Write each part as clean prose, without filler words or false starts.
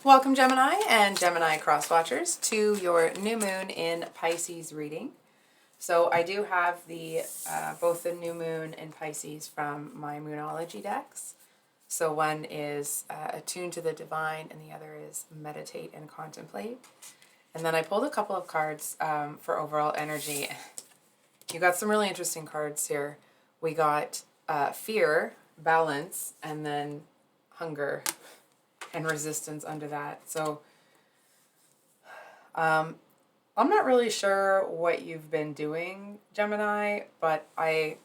Welcome, Gemini and Gemini cross-watchers, to your new moon in Pisces reading. So I do have the both the new moon in Pisces from my Moonology decks. So one is attuned to the divine and the other is meditate and contemplate. And then I pulled a couple of cards for overall energy. You got some really interesting cards here. We got fear, balance, and then hunger and resistance under that. So I'm not really sure what you've been doing, Gemini, but the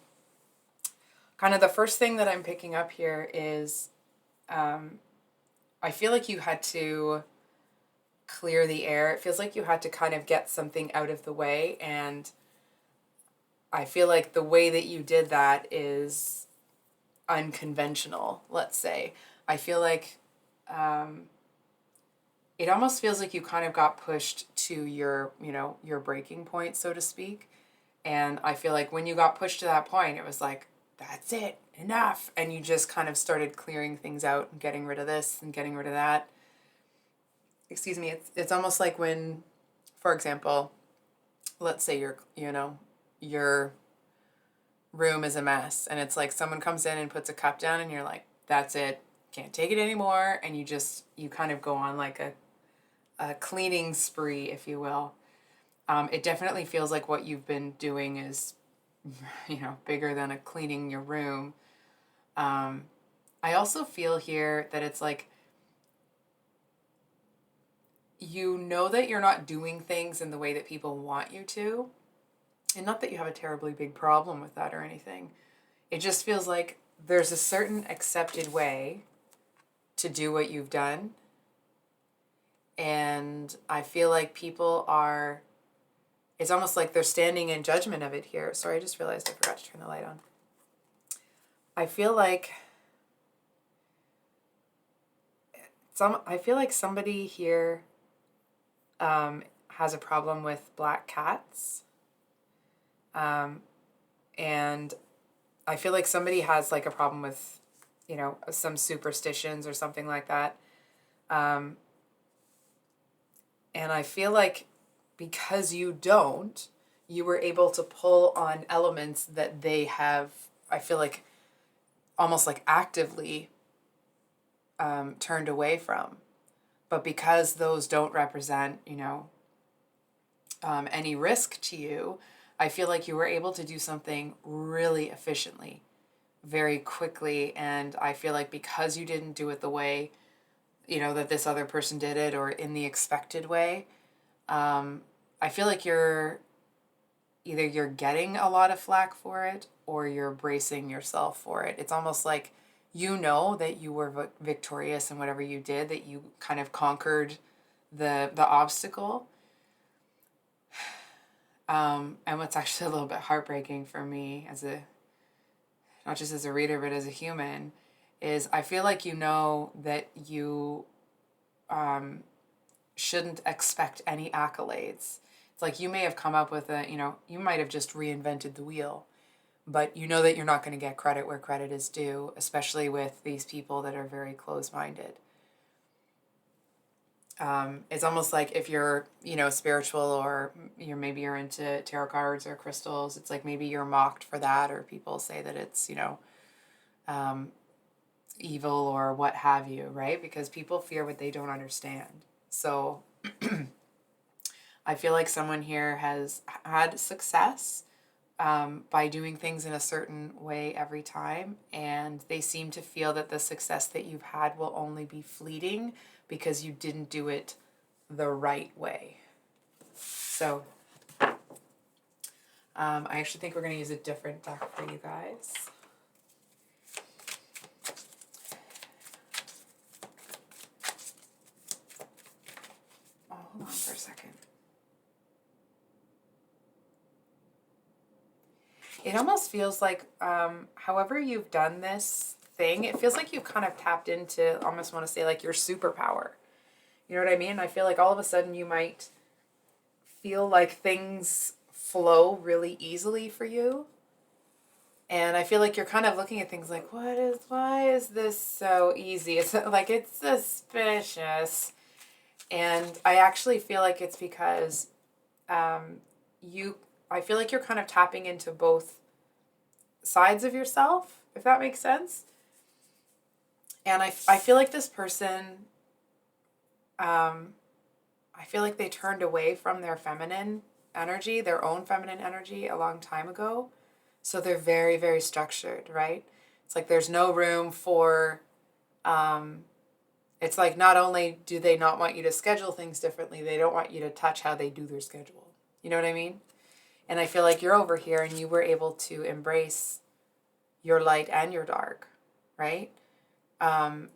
first thing that I'm picking up here is I feel like you had to clear the air. It feels like you had to kind of get something out of the way, and I feel like the way that you did that is unconventional, let's say. I feel like it almost feels like you kind of got pushed to your breaking point, so to speak. And I feel like when you got pushed to that point, it was like, that's it, enough. And you just kind of started clearing things out and getting rid of this and getting rid of that. Excuse me. It's almost like when, for example, let's say your room is a mess and it's like someone comes in and puts a cup down and you're like, that's it. Can't take it anymore, and you kind of go on like a cleaning spree, if you will. It definitely feels like what you've been doing is, bigger than a cleaning your room. I also feel here that it's like, you know that you're not doing things in the way that people want you to, and not that you have a terribly big problem with that or anything. It just feels like there's a certain accepted way to do what you've done. And I feel like it's almost like they're standing in judgment of it here. Sorry, I just realized I forgot to turn the light on. I feel like somebody here has a problem with black cats. And I feel like somebody has like a problem with some superstitions or something like that. And I feel like because you were able to pull on elements that they have, I feel like, almost like actively turned away from. But because those don't represent, any risk to you, I feel like you were able to do something really efficiently, very quickly. And I feel like because you didn't do it the way that this other person did it, or in the expected way, I feel like you're getting a lot of flack for it, or you're bracing yourself for it. It's almost like that you were victorious in whatever you did, that you kind of conquered the obstacle. And what's actually a little bit heartbreaking for me not just as a reader, but as a human, is I feel like that you shouldn't expect any accolades. It's like you may have come up with you might have just reinvented the wheel, but that you're not going to get credit where credit is due, especially with these people that are very close-minded. It's almost like if you're, spiritual, or maybe you're into tarot cards or crystals, it's like maybe you're mocked for that, or people say that it's, evil or what have you, right? Because people fear what they don't understand. So I feel like someone here has had success by doing things in a certain way every time, and they seem to feel that the success that you've had will only be fleeting because you didn't do it the right way. So I actually think we're going to use a different deck for you guys. Oh, hold on for a second. It almost feels like, however you've done this thing, it feels like you've kind of tapped into, almost want to say, like your superpower. You know what I mean? I feel like all of a sudden you might feel like things flow really easily for you. And I feel like you're kind of looking at things like, why is this so easy? It's like, it's suspicious. And I actually feel like it's because I feel like you're kind of tapping into both sides of yourself, if that makes sense. And I feel like this person, I feel like they turned away from their feminine energy, their own feminine energy a long time ago. So they're very, very structured, right? It's like there's no room for, it's like not only do they not want you to schedule things differently, they don't want you to touch how they do their schedule. You know what I mean? And I feel like you're over here and you were able to embrace your light and your dark, right? And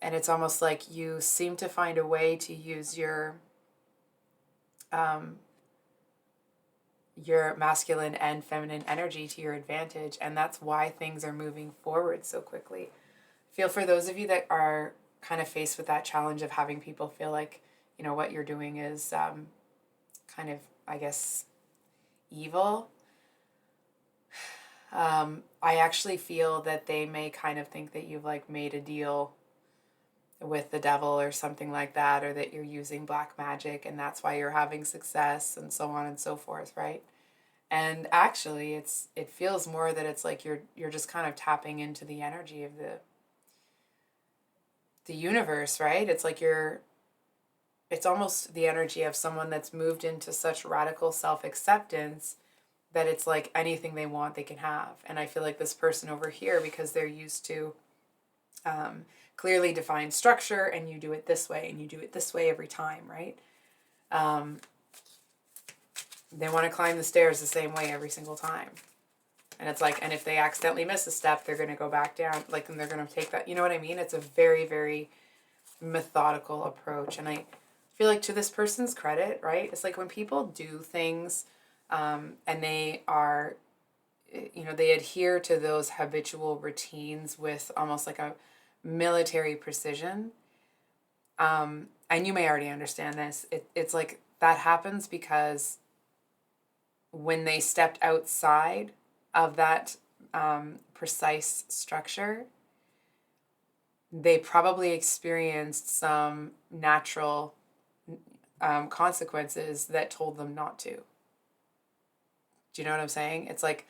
it's almost like you seem to find a way to use your masculine and feminine energy to your advantage, and that's why things are moving forward so quickly. Feel for those of you that are kind of faced with that challenge of having people feel like, you know, what you're doing is kind of, I guess, evil. I actually feel that they may kind of think that you've like made a deal with the devil or something like that, or that you're using black magic and that's why you're having success and so on and so forth, right? And actually it feels more that it's like you're just kind of tapping into the energy of the universe, right? It's like it's almost the energy of someone that's moved into such radical self-acceptance that it's like anything they want they can have. And I feel like this person over here, because they're used to clearly defined structure, and you do it this way and you do it this way every time, right? They want to climb the stairs the same way every single time. And it's like, and if they accidentally miss a step, they're going to go back down, like, and they're going to take that, you know what I mean? It's a very, very methodical approach. And I feel like to this person's credit, right? It's like when people do things and they are, you know, they adhere to those habitual routines with almost like a military precision. And you may already understand this. It's like that happens because when they stepped outside of that precise structure, they probably experienced some natural consequences that told them not to. Do you know what I'm saying? It's like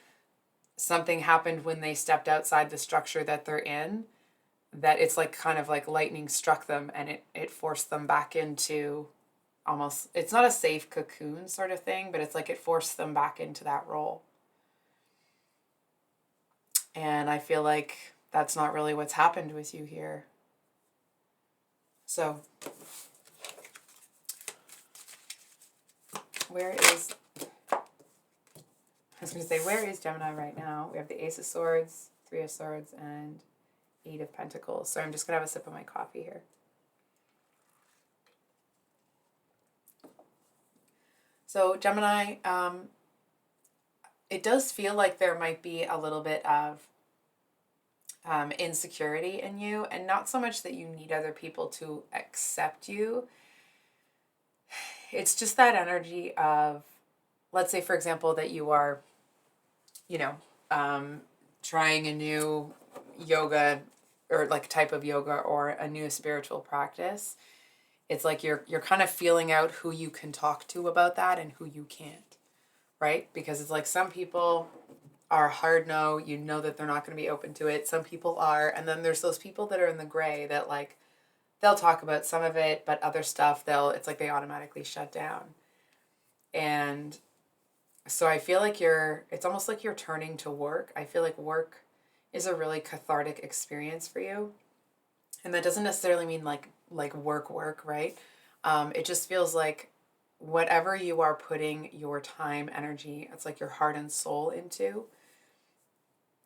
something happened when they stepped outside the structure that they're in, that it's like kind of like lightning struck them, and it forced them back into almost, it's not a safe cocoon sort of thing, but it's like it forced them back into that role. And I feel like that's not really what's happened with you here. So, where is Gemini right now? We have the Ace of Swords, Three of Swords, and Eight of Pentacles. So I'm just going to have a sip of my coffee here. So Gemini, it does feel like there might be a little bit of insecurity in you, and not so much that you need other people to accept you. It's just that energy of, let's say, for example, that you are, you know, trying a new yoga or like type of yoga or a new spiritual practice. It's like you're kind of feeling out who you can talk to about that and who you can't, right? Because it's like some people are hard no, you know that they're not going to be open to it. Some people are, and then there's those people that are in the gray that like they'll talk about some of it, but other stuff it's like they automatically shut down. And so I feel like it's almost like you're turning to work. I feel like work is a really cathartic experience for you. And that doesn't necessarily mean like work, right? It just feels like whatever you are putting your time, energy, it's like your heart and soul into,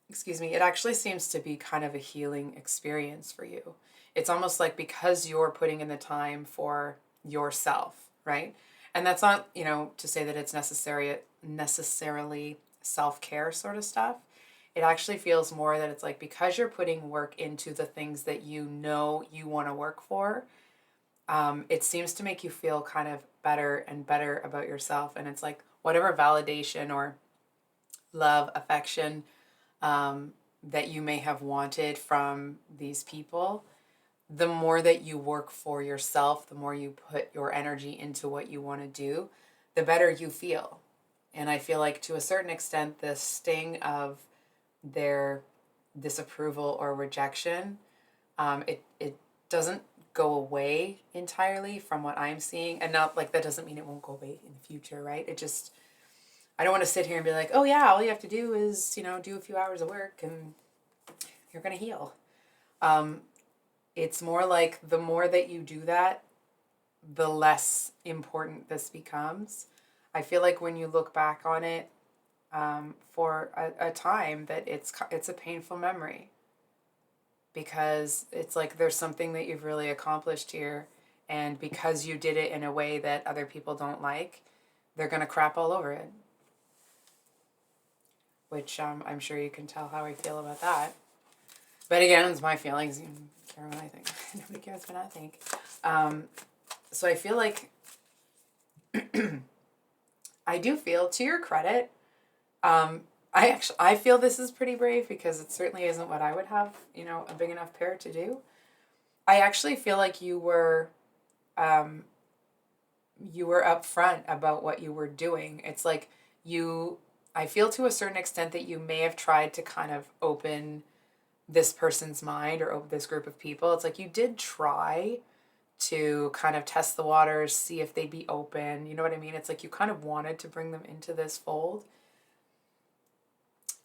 it actually seems to be kind of a healing experience for you. It's almost like because you're putting in the time for yourself, right? And that's not, you know, to say that it's necessarily self-care sort of stuff. It actually feels more that it's like because you're putting work into the things that you know you want to work for, it seems to make you feel kind of better and better about yourself. And it's like whatever validation or love, affection that you may have wanted from these people, the more that you work for yourself, the more you put your energy into what you want to do, the better you feel. And I feel like to a certain extent, the sting of their disapproval or rejection, it doesn't go away entirely from what I'm seeing. And not like that doesn't mean it won't go away in the future, right? It just, I don't want to sit here and be like, oh yeah, all you have to do is, do a few hours of work and you're going to heal. It's more like the more that you do that, the less important this becomes. I feel like when you look back on it, for a time, that it's a painful memory, because it's like there's something that you've really accomplished here, and because you did it in a way that other people don't like, they're gonna crap all over it. Which I'm sure you can tell how I feel about that. But again, it's my feelings. You don't care what I think. Nobody cares what I think. So I feel like I do feel, to your credit, I feel this is pretty brave, because it certainly isn't what I would have, a big enough pair to do. I actually feel like you were upfront about what you were doing. It's like I feel to a certain extent that you may have tried to kind of open this person's mind, or open this group of people. It's like you did try to kind of test the waters, see if they'd be open. You know what I mean? It's like you kind of wanted to bring them into this fold.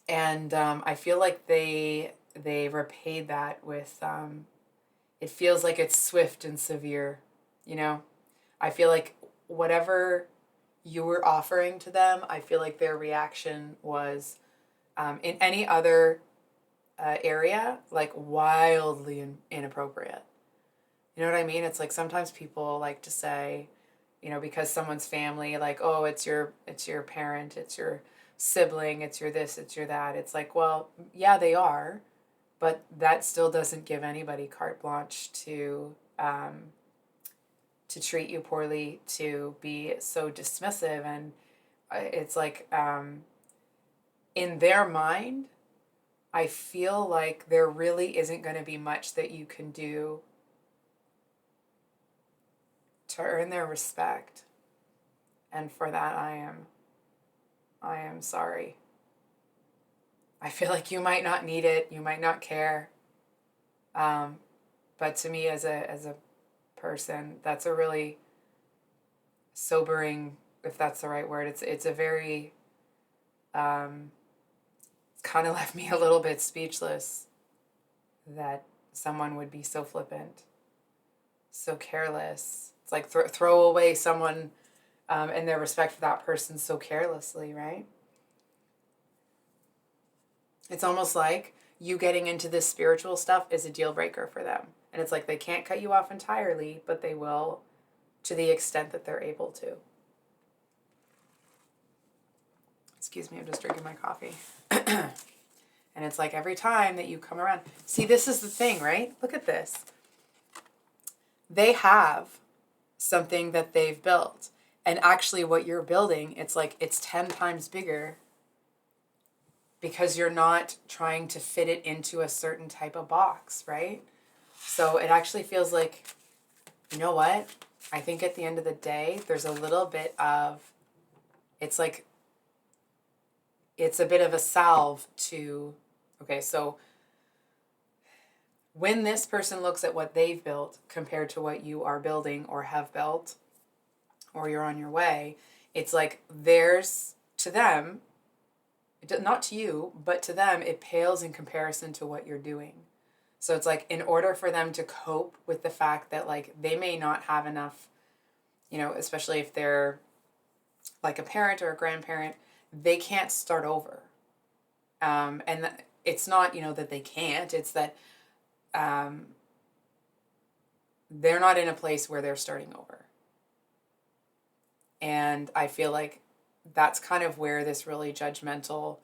And I feel like they repaid that with, it feels like it's swift and severe, I feel like whatever you were offering to them, I feel like their reaction was, in any other area, like wildly inappropriate. You know what I mean? It's like sometimes people like to say, because someone's family, like, oh, it's your parent, it's your sibling, it's your this, it's your that. It's like, well, yeah, they are, but that still doesn't give anybody carte blanche to treat you poorly, to be so dismissive. And it's like, in their mind, I feel like there really isn't going to be much that you can do to earn their respect. And for that, I am sorry. I feel like you might not need it, you might not care. But to me, as a person, that's a really sobering, if that's the right word. It's a very, it's kind of left me a little bit speechless that someone would be so flippant, so careless. It's like throw away someone, and their respect for that person so carelessly, right? It's almost like you getting into this spiritual stuff is a deal breaker for them. And it's like they can't cut you off entirely, but they will to the extent that they're able to. Excuse me, I'm just drinking my coffee. And it's like every time that you come around. See, this is the thing, right? Look at this. They have something that they've built. And actually what you're building, it's like it's 10 times bigger, because you're not trying to fit it into a certain type of box, right? So it actually feels like, you know what? I think at the end of the day, there's a little bit of, it's like, it's a bit of a salve to, okay, so when this person looks at what they've built compared to what you are building or have built, or you're on your way, it's like theirs, to them, not to you, but to them, it pales in comparison to what you're doing. So it's like, in order for them to cope with the fact that like they may not have enough, especially if they're like a parent or a grandparent, they can't start over. And it's not, that they can't, it's that they're not in a place where they're starting over. And I feel like that's kind of where this really judgmental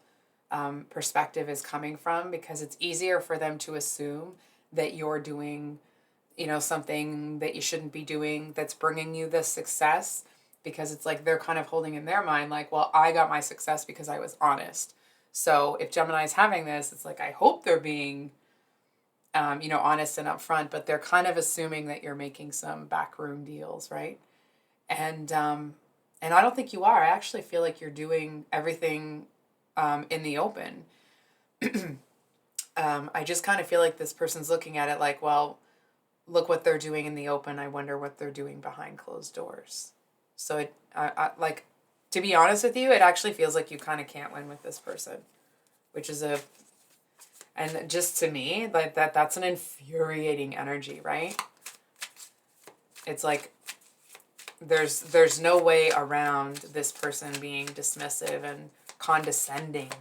perspective is coming from, because it's easier for them to assume that you're doing, something that you shouldn't be doing that's bringing you this success, because it's like they're kind of holding in their mind like, well, I got my success because I was honest. So if Gemini's having this, it's like, I hope they're being honest and upfront, but they're kind of assuming that you're making some backroom deals, right? And I don't think you are. I actually feel like you're doing everything in the open. I just kind of feel like this person's looking at it like, well, look what they're doing in the open. I wonder what they're doing behind closed doors. So like, to be honest with you, it actually feels like you kind of can't win with this person, which is and just to me, like that's an infuriating energy, right? It's like there's no way around this person being dismissive and condescending.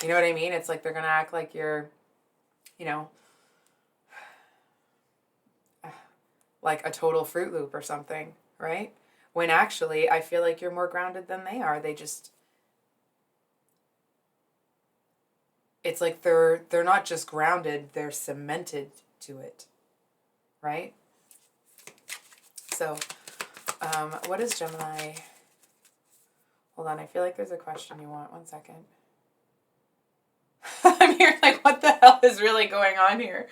You know what I mean? It's like they're gonna act like you're, you know, like a total Fruit Loop or something, right? When actually, I feel like you're more grounded than they are. It's like they're not just grounded, they're cemented to it, right? So, what is Gemini? Hold on, I feel like there's a question you want. 1 second. I'm here like, what the hell is really going on here?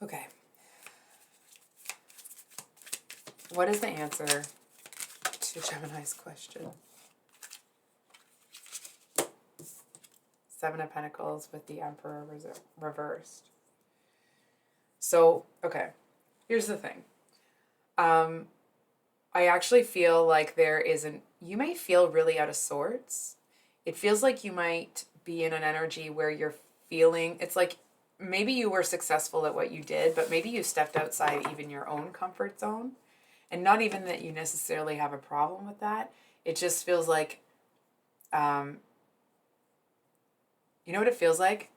Okay. What is the answer to Gemini's question? 7 of Pentacles with the Emperor reversed. So, okay. Here's the thing. I actually feel like you may feel really out of sorts. It feels like you might be in an energy where you're feeling, it's like maybe you were successful at what you did, but maybe you stepped outside even your own comfort zone. And not even that you necessarily have a problem with that. It just feels like, you know what it feels like?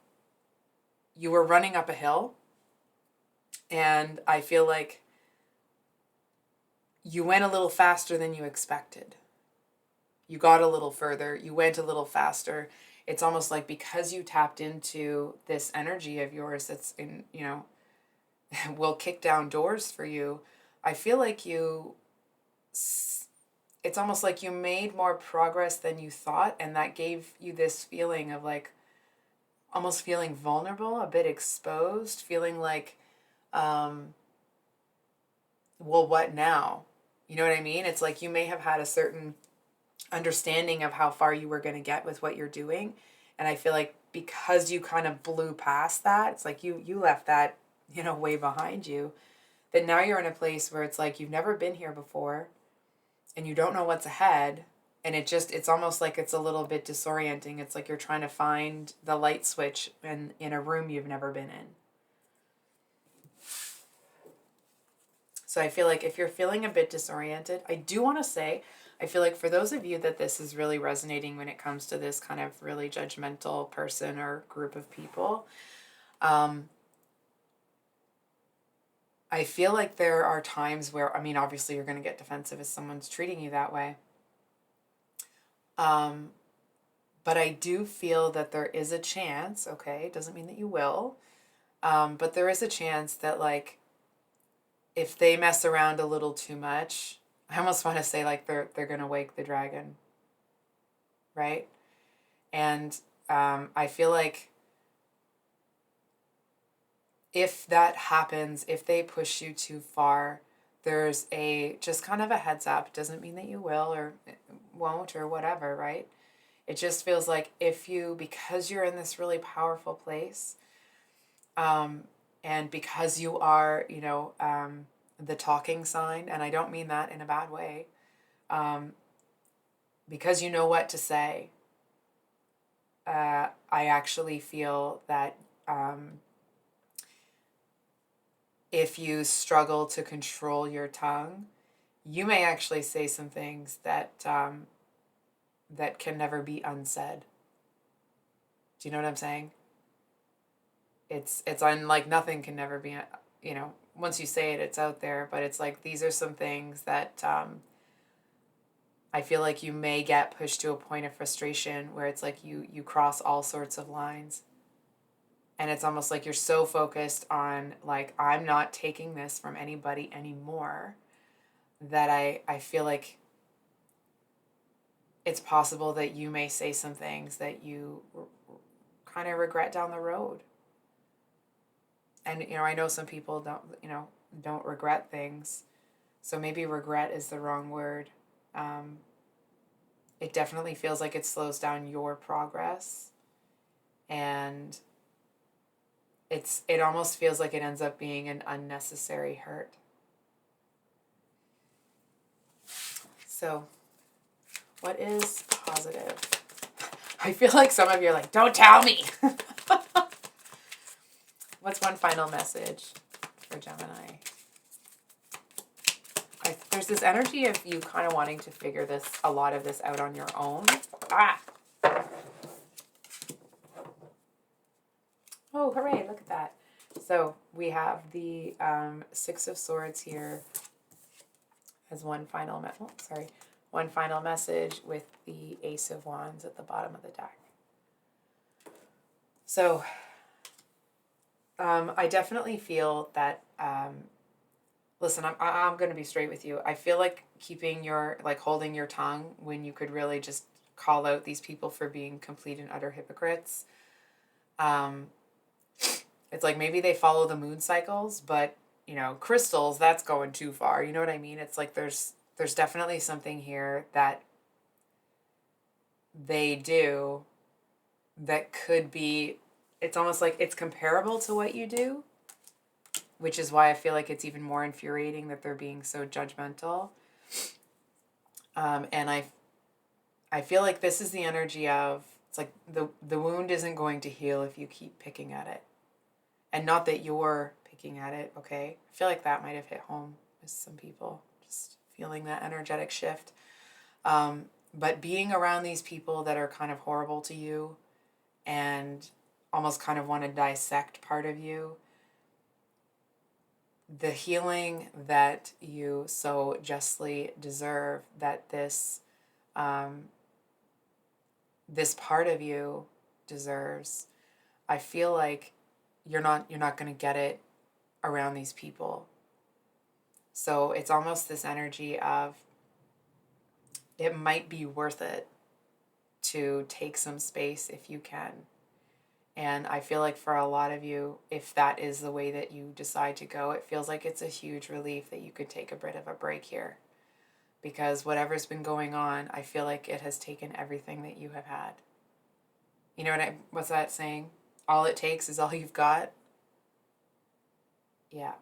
You were running up a hill, and I feel like you went a little faster than you expected. You got a little further, you went a little faster. It's almost like because you tapped into this energy of yours that's in, will kick down doors for you. I feel like it's almost like you made more progress than you thought, and that gave you this feeling of like almost feeling vulnerable, a bit exposed, feeling like, well, what now? You know what I mean? It's like you may have had a certain understanding of how far you were going to get with what you're doing. And I feel like because you kind of blew past that, it's like you left that, way behind you, that now you're in a place where it's like you've never been here before and you don't know what's ahead. And it's almost like it's a little bit disorienting. It's like you're trying to find the light switch in a room you've never been in. So I feel like if you're feeling a bit disoriented, I do want to say, I feel like for those of you that this is really resonating when it comes to this kind of really judgmental person or group of people, I feel like there are times where, obviously you're going to get defensive if someone's treating you that way. But I do feel that there is a chance, okay, doesn't mean that you will, but there is a chance that like, if they mess around a little too much, I almost want to say like they're going to wake the dragon, right? And I feel like if that happens, if they push you too far, there's just kind of a heads up. It doesn't mean that you will or won't or whatever, right? It just feels like because you're in this really powerful place, and because you are, the talking sign, and I don't mean that in a bad way, because you know what to say, I actually feel that if you struggle to control your tongue, you may actually say some things that that can never be unsaid. Do you know what I'm saying? It's like nothing can never be, once you say it, it's out there, but it's like these are some things that I feel like you may get pushed to a point of frustration where it's like you cross all sorts of lines. And it's almost like you're so focused on like, I'm not taking this from anybody anymore, that I feel like it's possible that you may say some things that you kind of regret down the road. And, you know, I know some people don't regret things. So maybe regret is the wrong word. It definitely feels like it slows down your progress. And it almost feels like it ends up being an unnecessary hurt. So, what is positive? I feel like some of you are like, don't tell me. What's one final message for Gemini? There's this energy of you kind of wanting to figure a lot of this out on your own. Oh, hooray, look at that. So we have the Six of Swords here as one final message with the Ace of Wands at the bottom of the deck. So I definitely feel that, listen, I'm going to be straight with you. I feel like holding your tongue when you could really just call out these people for being complete and utter hypocrites. It's like maybe they follow the moon cycles, but, you know, crystals, that's going too far. You know what I mean? It's like there's definitely something here that they do that could be, it's almost like it's comparable to what you do, which is why I feel like it's even more infuriating that they're being so judgmental. And I feel like this is the energy of, it's like the wound isn't going to heal if you keep picking at it. And not that you're picking at it, okay? I feel like that might have hit home with some people, just feeling that energetic shift. But being around these people that are kind of horrible to you and almost kind of want to dissect part of you, the healing that you so justly deserve, that this part of you deserves, I feel like you're not going to get it around these people. So it's almost this energy of it might be worth it to take some space if you can. And I feel like for a lot of you, if that is the way that you decide to go, it feels like it's a huge relief that you could take a bit of a break here. Because whatever's been going on, I feel like it has taken everything that you have had. You know what's that saying? All it takes is all you've got. Yeah.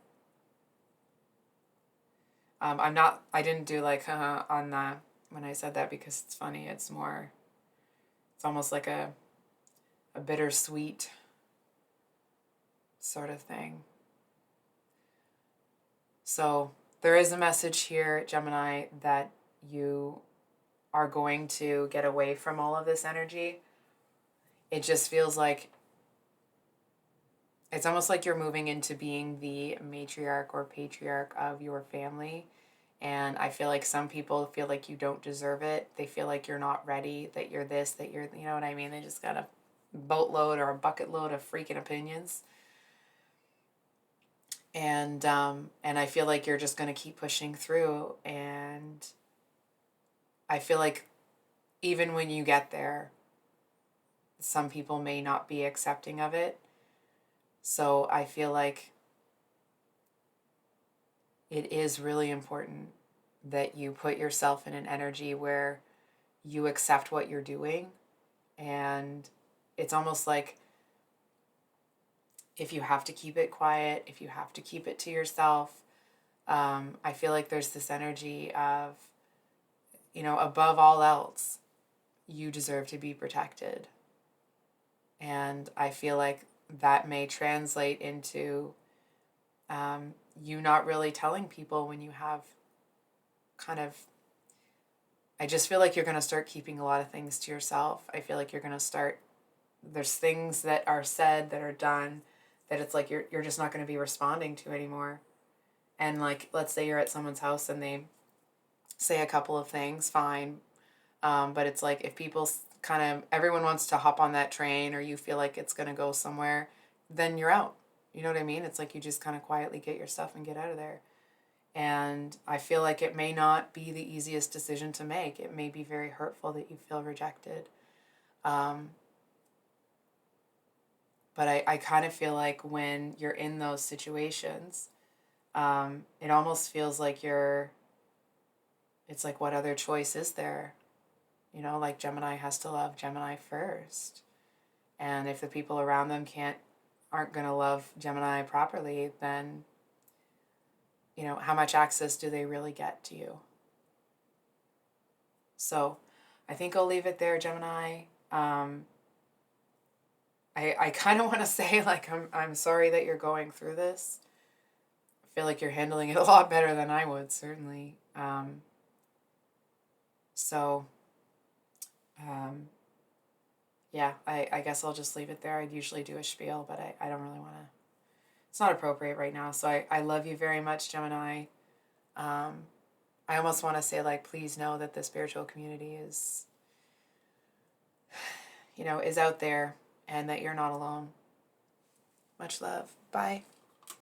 I didn't do like, on the, when I said that because it's funny. It's almost like a bittersweet sort of thing. So there is a message here, Gemini, that you are going to get away from all of this energy. It just feels like it's almost like you're moving into being the matriarch or patriarch of your family. And I feel like some people feel like you don't deserve it. They feel like you're not ready, that you're this, that you're, you know what I mean? They just got a boatload or a bucket load of freaking opinions. And I feel like you're just going to keep pushing through. And I feel like even when you get there, some people may not be accepting of it. So I feel like it is really important that you put yourself in an energy where you accept what you're doing. And it's almost like if you have to keep it quiet, if you have to keep it to yourself, I feel like there's this energy of, you know, above all else, you deserve to be protected. And I feel like that may translate into you not really telling people when you have kind of, I just feel like you're going to start keeping a lot of things to yourself. I feel like you're going to start, there's things that are said, that are done, that it's like you're just not going to be responding to anymore. And like, let's say you're at someone's house and they say a couple of things, fine. But it's like if people kind of, everyone wants to hop on that train or you feel like it's going to go somewhere, then you're out. You know what I mean? It's like you just kind of quietly get your stuff and get out of there. And I feel like it may not be the easiest decision to make. It may be very hurtful that you feel rejected. But I kind of feel like when you're in those situations, it almost feels like it's like, what other choice is there? You know, like Gemini has to love Gemini first. And if the people around them aren't going to love Gemini properly, then, you know, how much access do they really get to you? So I think I'll leave it there, Gemini. I kind of want to say, like, I'm sorry that you're going through this. I feel like you're handling it a lot better than I would, certainly. So, yeah, I guess I'll just leave it there. I'd usually do a spiel, but I don't really want to. It's not appropriate right now. So I love you very much, Gemini. I almost want to say, like, please know that the spiritual community is, you know, is out there, and that you're not alone. Much love. Bye.